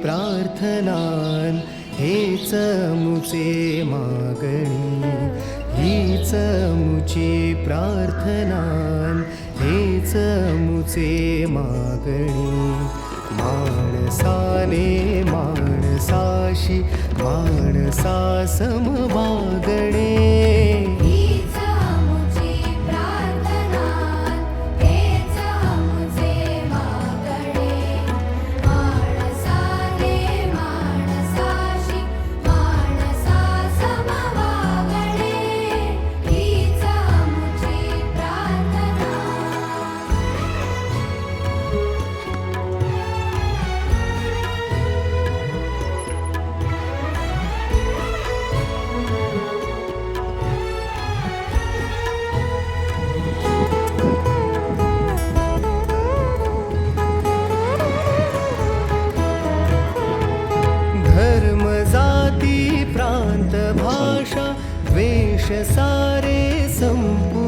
प्रार्थनान हेच मुचे मागणी, हीच मुची प्रार्थनान हेच मुचे मागणी. माणसाने माणसाशी माणसा सम वागणे, हीच मुची प्रार्थना, हेच मुचे मागणे. माणसाने माणसाशी माणसा सम वागणे, हीच मुची प्रार्थना. धर्म जाती प्रांत भाषा वेश सारे संपू